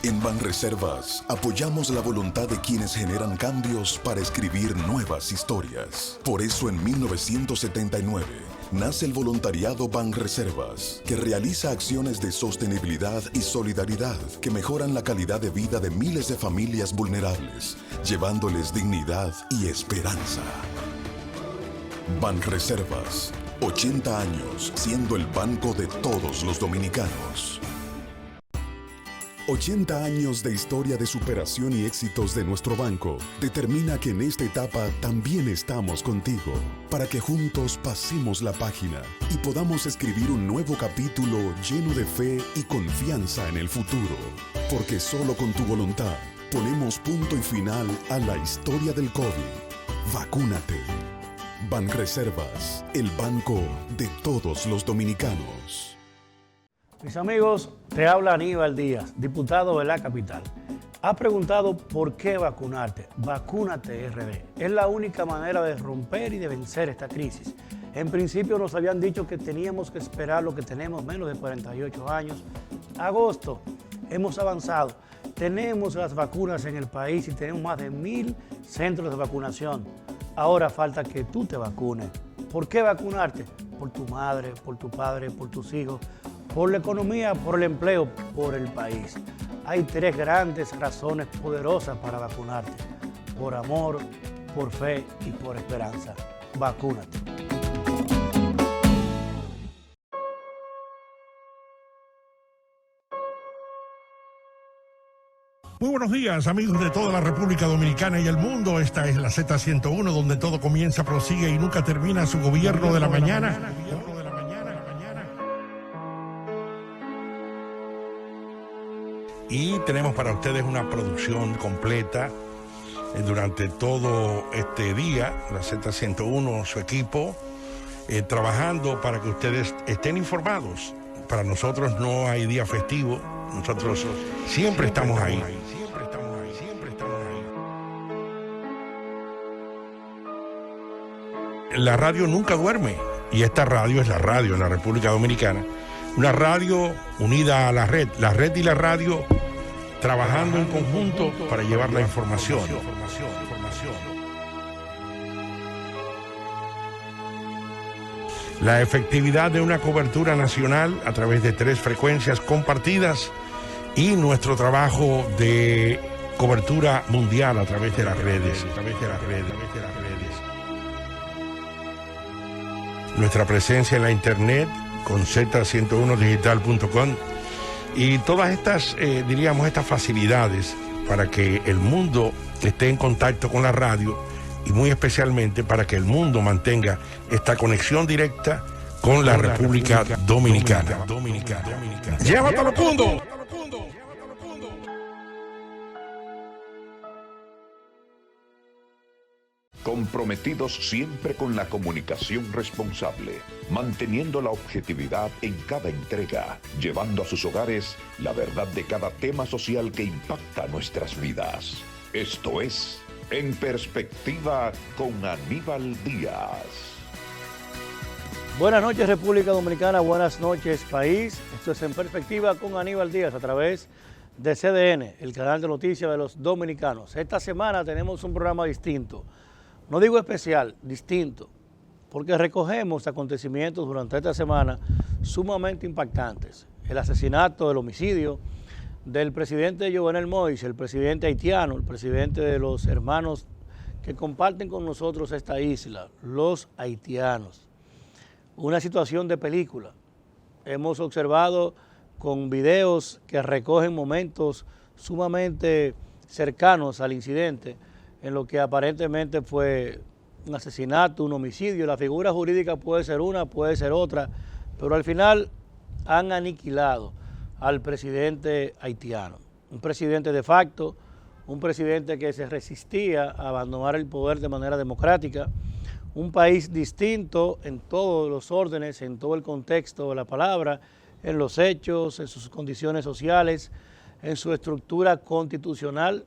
En Banreservas apoyamos la voluntad de quienes generan cambios para escribir nuevas historias. Por eso en 1979 nace el voluntariado Banreservas, que realiza acciones de sostenibilidad y solidaridad que mejoran la calidad de vida de miles de familias vulnerables, llevándoles dignidad y esperanza. Banreservas, 80 años siendo el banco de todos los dominicanos. 80 años de historia de superación y éxitos de nuestro banco determina que en esta etapa también estamos contigo, para que juntos pasemos la página y podamos escribir un nuevo capítulo lleno de fe y confianza en el futuro. Porque solo con tu voluntad ponemos punto y final a la historia del COVID. Vacúnate. Banreservas, el banco de todos los dominicanos. Mis amigos, te habla Aníbal Díaz, diputado de la capital. Ha preguntado por qué vacunarte. Vacúnate RD. Es la única manera de romper y de vencer esta crisis. En principio nos habían dicho que teníamos que esperar lo que tenemos menos de 48 años. Agosto, hemos avanzado. Tenemos las vacunas en el país y tenemos más de 1,000 centros de vacunación. Ahora falta que tú te vacunes. ¿Por qué vacunarte? Por tu madre, por tu padre, por tus hijos, por la economía, por el empleo, por el país. Hay 3 grandes razones poderosas para vacunarte. Por amor, por fe y por esperanza. Vacúnate. Muy buenos días, amigos de toda la República Dominicana y el mundo. Esta es la Z101, donde todo comienza, prosigue y nunca termina su gobierno de la mañana. Y tenemos para ustedes una producción completa durante todo este día, la Z101, su equipo, trabajando para que ustedes estén informados. Para nosotros no hay día festivo, nosotros siempre estamos ahí. La radio nunca duerme y esta radio es la radio en la República Dominicana. Una radio unida a la red y la radio trabajando en conjunto para llevar la información. La efectividad de una cobertura nacional a través de 3 frecuencias compartidas y nuestro trabajo de cobertura mundial a través de las redes. Nuestra presencia en la internet con z101digital.com y todas estas, estas facilidades para que el mundo esté en contacto con la radio y muy especialmente para que el mundo mantenga esta conexión directa con la República Dominicana. ¡Llévatelo, Pundo! Comprometidos siempre con la comunicación responsable, manteniendo la objetividad en cada entrega, llevando a sus hogares la verdad de cada tema social que impacta nuestras vidas. Esto es En Perspectiva con Aníbal Díaz. Buenas noches, República Dominicana. Buenas noches, país. Esto es En Perspectiva con Aníbal Díaz a través de CDN, el canal de noticias de los dominicanos. Esta semana tenemos un programa distinto. No digo especial, distinto, porque recogemos acontecimientos durante esta semana sumamente impactantes. El asesinato, el homicidio del presidente Jovenel Moïse, el presidente haitiano, el presidente de los hermanos que comparten con nosotros esta isla, los haitianos. Una situación de película. Hemos observado con videos que recogen momentos sumamente cercanos al incidente, en lo que aparentemente fue un asesinato, un homicidio. La figura jurídica puede ser una, puede ser otra, pero al final han aniquilado al presidente haitiano. Un presidente de facto, un presidente que se resistía a abandonar el poder de manera democrática, un país distinto en todos los órdenes, en todo el contexto de la palabra, en los hechos, en sus condiciones sociales, en su estructura constitucional.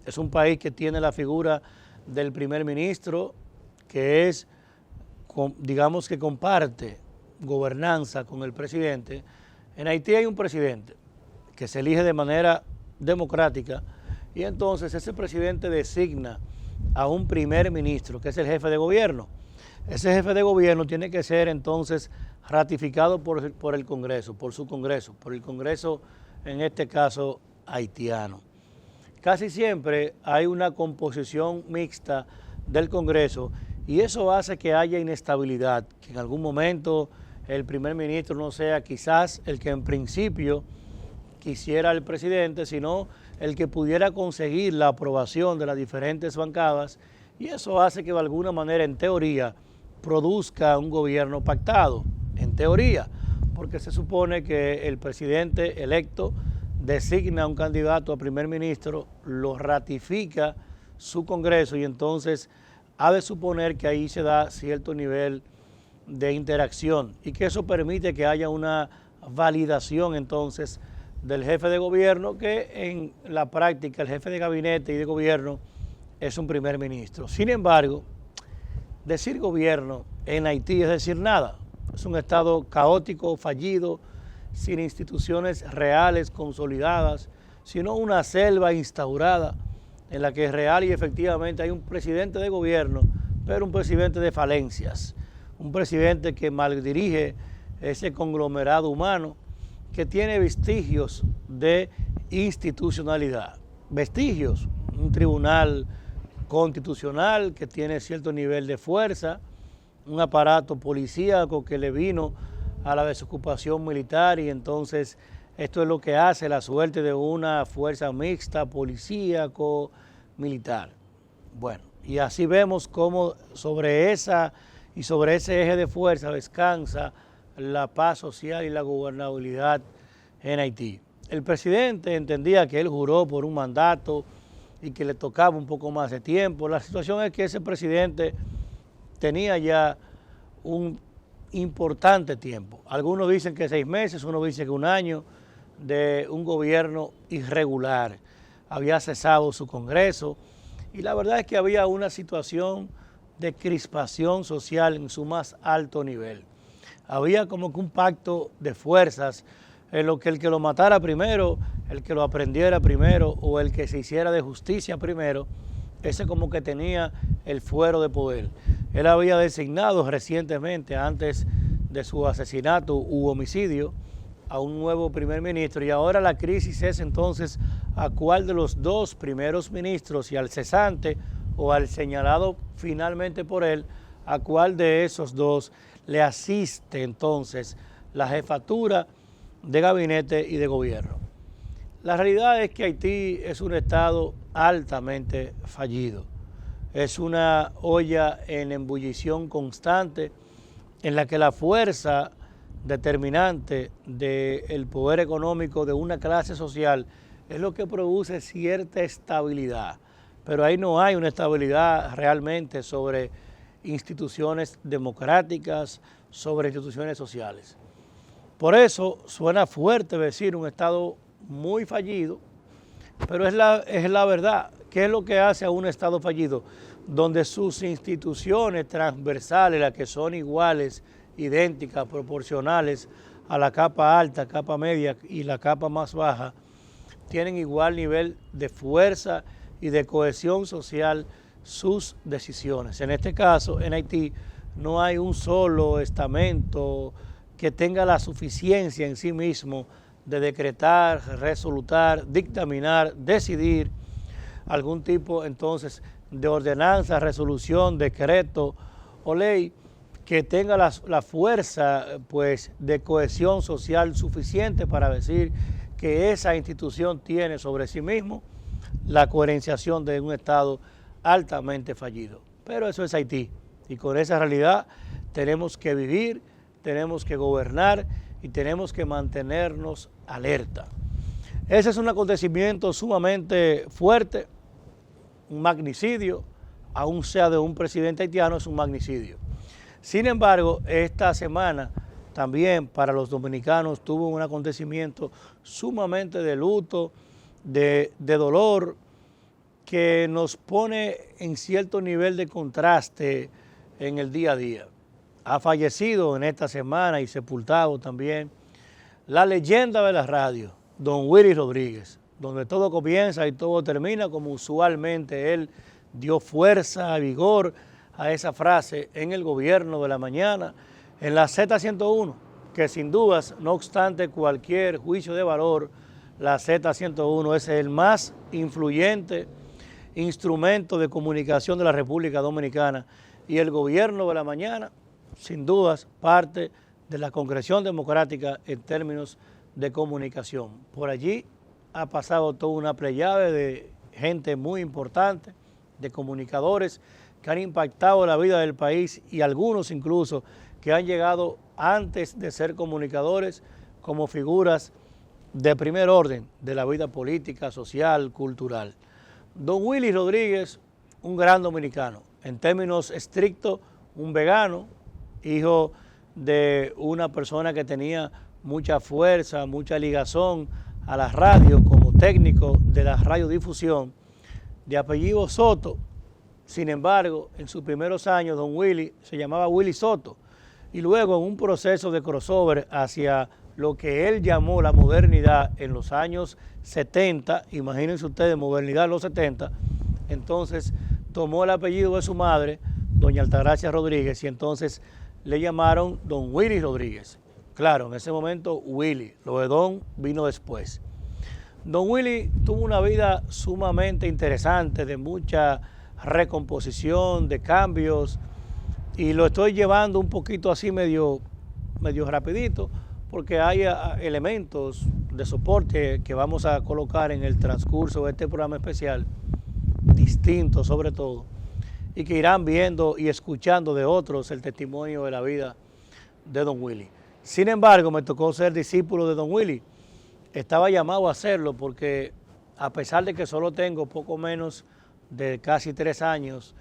Es un país que tiene la figura del primer ministro, que es, digamos que comparte gobernanza con el presidente. En Haití hay un presidente que se elige de manera democrática, y entonces ese presidente designa a un primer ministro, que es el jefe de gobierno. Ese jefe de gobierno tiene que ser entonces ratificado por el Congreso, por el Congreso en este caso haitiano. Casi siempre hay una composición mixta del Congreso y eso hace que haya inestabilidad, que en algún momento el primer ministro no sea quizás el que en principio quisiera el presidente, sino el que pudiera conseguir la aprobación de las diferentes bancadas, y eso hace que de alguna manera, en teoría, produzca un gobierno pactado, en teoría, porque se supone que el presidente electo designa a un candidato a primer ministro, lo ratifica su Congreso y entonces ha de suponer que ahí se da cierto nivel de interacción y que eso permite que haya una validación entonces del jefe de gobierno, que en la práctica el jefe de gabinete y de gobierno es un primer ministro. Sin embargo, decir gobierno en Haití es decir nada. Es un estado caótico, fallido, sin instituciones reales, consolidadas, sino una selva instaurada en la que real y efectivamente hay un presidente de gobierno, pero un presidente de falencias, un presidente que maldirige ese conglomerado humano, que tiene vestigios de institucionalidad, vestigios, un tribunal constitucional que tiene cierto nivel de fuerza, un aparato policíaco que le vino a la desocupación militar y entonces esto es lo que hace la suerte de una fuerza mixta policíaco-militar. Bueno, y así vemos cómo sobre ese eje de fuerza descansa la paz social y la gobernabilidad en Haití. El presidente entendía que él juró por un mandato y que le tocaba un poco más de tiempo. La situación es que ese presidente tenía ya un importante tiempo. Algunos dicen que 6 meses, unos dicen que 1 año de un gobierno irregular. Había cesado su Congreso y la verdad es que había una situación de crispación social en su más alto nivel. Había como que un pacto de fuerzas en lo que el que lo matara primero, el que lo aprendiera primero o el que se hiciera de justicia primero, ese como que tenía el fuero de poder. Él había designado recientemente, antes de su asesinato u homicidio, a un nuevo primer ministro y ahora la crisis es entonces a cuál de los 2 primeros ministros y al cesante o al señalado finalmente por él, a cuál de esos 2 le asiste entonces la jefatura de gabinete y de gobierno. La realidad es que Haití es un estado altamente fallido. Es una olla en ebullición constante en la que la fuerza determinante del poder económico de una clase social es lo que produce cierta estabilidad. Pero ahí no hay una estabilidad realmente sobre instituciones democráticas, sobre instituciones sociales. Por eso suena fuerte decir un estado muy fallido, pero es la verdad. ¿Qué es lo que hace a un estado fallido? Donde sus instituciones transversales, las que son iguales, idénticas, proporcionales a la capa alta, capa media y la capa más baja, tienen igual nivel de fuerza y de cohesión social sus decisiones. En este caso, en Haití, no hay un solo estamento que tenga la suficiencia en sí mismo de decretar, resolutar, dictaminar, decidir algún tipo entonces de ordenanza, resolución, decreto o ley que tenga la fuerza pues de cohesión social suficiente para decir que esa institución tiene sobre sí mismo la coherenciación de un Estado altamente fallido. Pero eso es Haití y con esa realidad tenemos que vivir, tenemos que gobernar y tenemos que mantenernos alerta. Ese es un acontecimiento sumamente fuerte, un magnicidio, aún sea de un presidente haitiano, es un magnicidio. Sin embargo, esta semana también para los dominicanos tuvo un acontecimiento sumamente de luto, de dolor, que nos pone en cierto nivel de contraste en el día a día. Ha fallecido en esta semana y sepultado también la leyenda de la radio, don Willy Rodríguez, donde todo comienza y todo termina, como usualmente él dio fuerza, vigor a esa frase en el gobierno de la mañana, en la Z101, que sin dudas, no obstante cualquier juicio de valor, la Z101 es el más influyente instrumento de comunicación de la República Dominicana, y el gobierno de la mañana, sin dudas, parte de la concreción democrática en términos de comunicación. Por allí ha pasado toda una pleyade de gente muy importante, de comunicadores que han impactado la vida del país, y algunos incluso que han llegado antes de ser comunicadores como figuras de primer orden de la vida política, social, cultural. Don Willy Rodríguez, un gran dominicano, en términos estrictos, un vegano, hijo de una persona que tenía mucha fuerza, mucha ligazón a la radio como técnico de la radiodifusión, de apellido Soto. Sin embargo, en sus primeros años, don Willy se llamaba Willy Soto, y luego en un proceso de crossover hacia lo que él llamó la modernidad en los años 70, imagínense ustedes, modernidad en los 70, entonces tomó el apellido de su madre, doña Altagracia Rodríguez, y entonces le llamaron don Willy Rodríguez. Claro, en ese momento Willy, lo de don vino después. Don Willy tuvo una vida sumamente interesante, de mucha recomposición, de cambios, y lo estoy llevando un poquito así medio rapidito, porque hay elementos de soporte que vamos a colocar en el transcurso de este programa especial, distintos sobre todo, y que irán viendo y escuchando de otros el testimonio de la vida de don Willy. Sin embargo, me tocó ser discípulo de don Willy. Estaba llamado a hacerlo porque, a pesar de que solo tengo poco menos de casi 3 años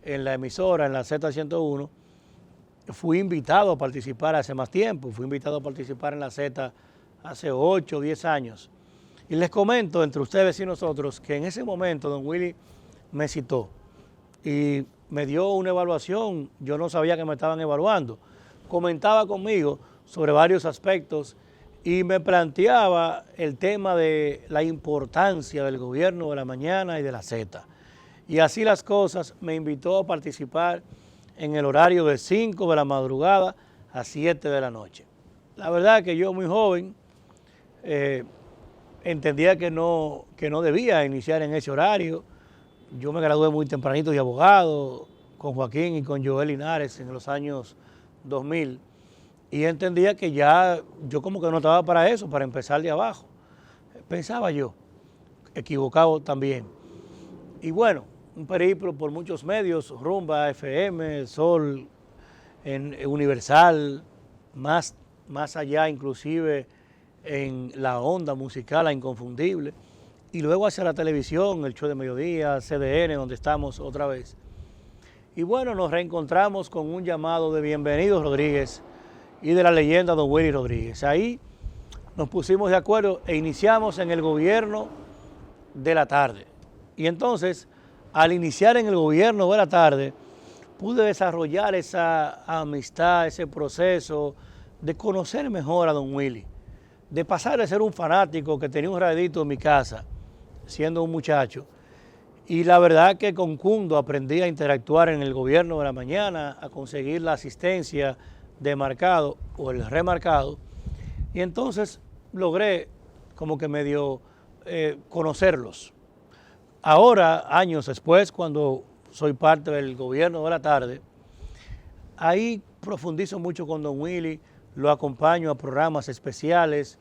en la emisora, en la Z101, fui invitado a participar hace más tiempo, fui invitado a participar en la Z hace 8 o 10 años. Y les comento entre ustedes y nosotros que en ese momento don Willy me citó y me dio una evaluación. Yo no sabía que me estaban evaluando. Comentaba conmigo sobre varios aspectos y me planteaba el tema de la importancia del gobierno de la mañana y de la Z. Y así las cosas, me invitó a participar en el horario de 5 de la madrugada a 7 de la noche. La verdad que yo, muy joven, entendía que no debía iniciar en ese horario. Yo me gradué muy tempranito de abogado, con Joaquín y con Joel Linares en los años 2000, y entendía que ya yo como que no estaba para eso, para empezar de abajo. Pensaba yo, equivocado también. Y bueno, un periplo por muchos medios, Rumba, FM, Sol, en Universal, más allá inclusive en la onda musical, la Inconfundible, y luego hacia la televisión, el Show de Mediodía, CDN, donde estamos otra vez. Y bueno, nos reencontramos con un llamado de Bienvenido Rodríguez y de la leyenda don Willy Rodríguez. Ahí nos pusimos de acuerdo e iniciamos en el gobierno de la tarde. Y entonces, al iniciar en el gobierno de la tarde, pude desarrollar esa amistad, ese proceso de conocer mejor a don Willy, de pasar de ser un fanático que tenía un radito en mi casa, siendo un muchacho, y la verdad que con Cundo aprendí a interactuar en el gobierno de la mañana, a conseguir la asistencia de marcado o el remarcado, y entonces logré como que medio conocerlos. Ahora, años después, cuando soy parte del gobierno de la tarde, ahí profundizo mucho con don Willy, lo acompaño a programas especiales.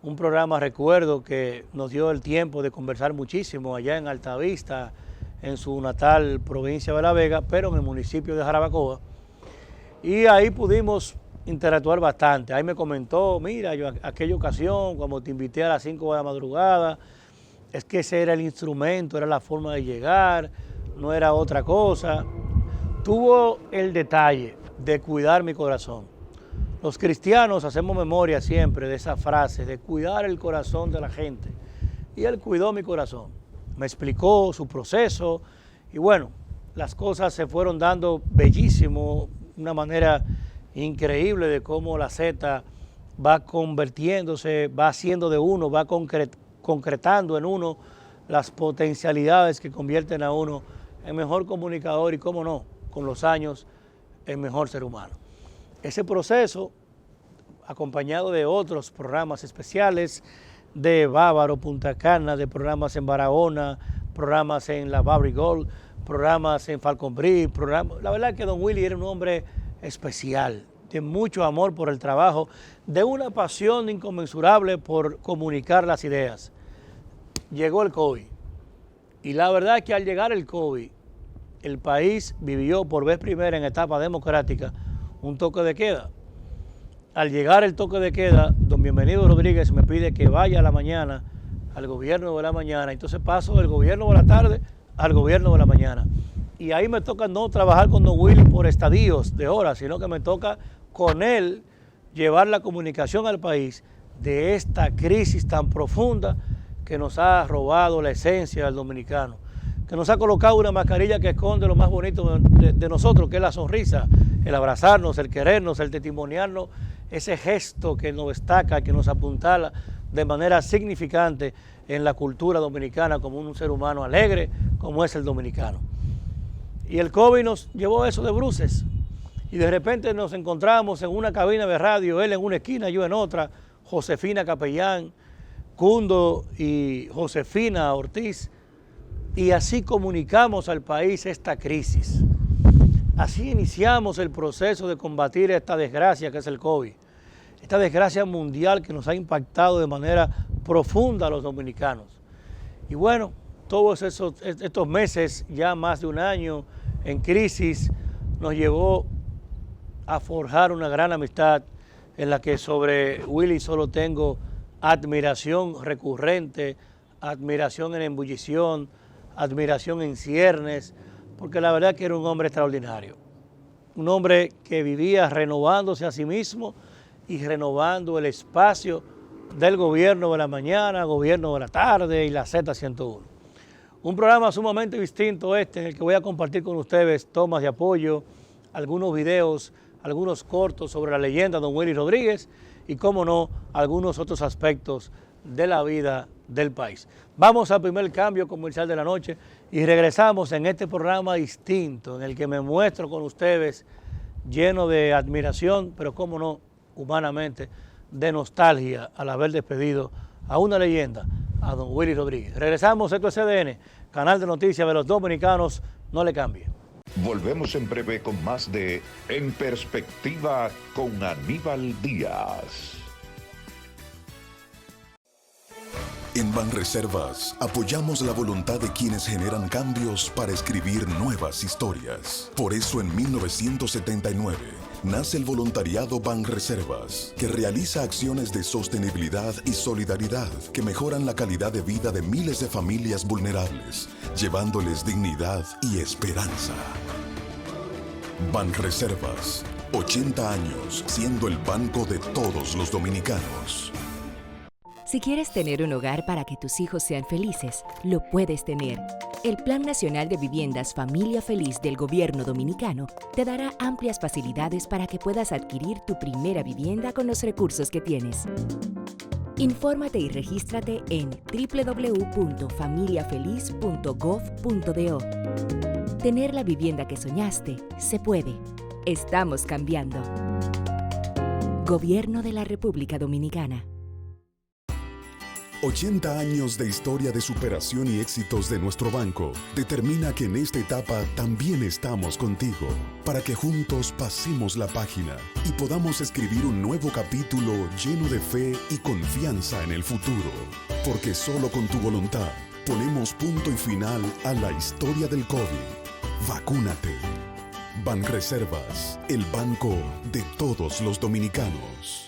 Un programa, recuerdo, que nos dio el tiempo de conversar muchísimo allá en Altavista, en su natal provincia de La Vega, pero en el municipio de Jarabacoa. Y ahí pudimos interactuar bastante. Ahí me comentó, mira, yo aquella ocasión, cuando te invité a las 5 de la madrugada, es que ese era el instrumento, era la forma de llegar, no era otra cosa. Tuvo el detalle de cuidar mi corazón. Los cristianos hacemos memoria siempre de esa frase, de cuidar el corazón de la gente. Y él cuidó mi corazón, me explicó su proceso y bueno, las cosas se fueron dando bellísimo, una manera increíble de cómo la Z va convirtiéndose, va haciendo de uno, va concretando en uno las potencialidades que convierten a uno en mejor comunicador y, cómo no, con los años, en mejor ser humano. Ese proceso, acompañado de otros programas especiales, de Bávaro, Punta Cana, de programas en Barahona, programas en la Barry Gold, programas en Falcon Bridge, la verdad que don Willy era un hombre especial, de mucho amor por el trabajo, de una pasión inconmensurable por comunicar las ideas. Llegó el COVID y la verdad es que al llegar el COVID, el país vivió por vez primera en etapa democrática un toque de queda. Al llegar el toque de queda, don Bienvenido Rodríguez me pide que vaya a la mañana al gobierno de la mañana, entonces paso del gobierno de la tarde al gobierno de la mañana. Y ahí me toca no trabajar con don Willy por estadios de horas, sino que me toca con él llevar la comunicación al país de esta crisis tan profunda que nos ha robado la esencia del dominicano, que nos ha colocado una mascarilla que esconde lo más bonito de nosotros, que es la sonrisa, el abrazarnos, el querernos, el testimoniarnos, ese gesto que nos destaca, que nos apuntala de manera significante en la cultura dominicana como un ser humano alegre, como es el dominicano. Y el COVID nos llevó eso de bruces, y de repente nos encontramos en una cabina de radio, él en una esquina, yo en otra, Josefina Capellán, Cundo y Josefina Ortiz, y así comunicamos al país esta crisis. Así iniciamos el proceso de combatir esta desgracia que es el COVID, esta desgracia mundial que nos ha impactado de manera profunda a los dominicanos. Y bueno, todos estos meses, ya más de un año en crisis, nos llevó a forjar una gran amistad en la que sobre Willy solo tengo admiración recurrente, admiración en ebullición, admiración en ciernes, porque la verdad que era un hombre extraordinario, un hombre que vivía renovándose a sí mismo y renovando el espacio del gobierno de la mañana, gobierno de la tarde y la Z101. Un programa sumamente distinto en el que voy a compartir con ustedes tomas de apoyo, algunos videos, algunos cortos sobre la leyenda de don Willy Rodríguez y, cómo no, algunos otros aspectos de la vida del país. Vamos al primer cambio comercial de la noche y regresamos en este programa distinto en el que me muestro con ustedes lleno de admiración, pero, cómo no, humanamente, de nostalgia al haber despedido a una leyenda, a don Willy Rodríguez. Regresamos, esto es CDN, canal de noticias de los dominicanos, no le cambie. Volvemos en breve con más de En Perspectiva con Aníbal Díaz. En Banreservas apoyamos la voluntad de quienes generan cambios para escribir nuevas historias. Por eso en 1979 nace el voluntariado Banreservas, que realiza acciones de sostenibilidad y solidaridad que mejoran la calidad de vida de miles de familias vulnerables, llevándoles dignidad y esperanza. Banreservas, 80 años siendo el banco de todos los dominicanos. Si quieres tener un hogar para que tus hijos sean felices, lo puedes tener. El Plan Nacional de Viviendas Familia Feliz del Gobierno Dominicano te dará amplias facilidades para que puedas adquirir tu primera vivienda con los recursos que tienes. Infórmate y regístrate en www.familiafeliz.gov.do. Tener la vivienda que soñaste se puede. Estamos cambiando. Gobierno de la República Dominicana. 80 años de historia de superación y éxitos de nuestro banco determina que en esta etapa también estamos contigo, para que juntos pasemos la página y podamos escribir un nuevo capítulo lleno de fe y confianza en el futuro. Porque solo con tu voluntad ponemos punto y final a la historia del COVID. Vacúnate. Banreservas, el banco de todos los dominicanos.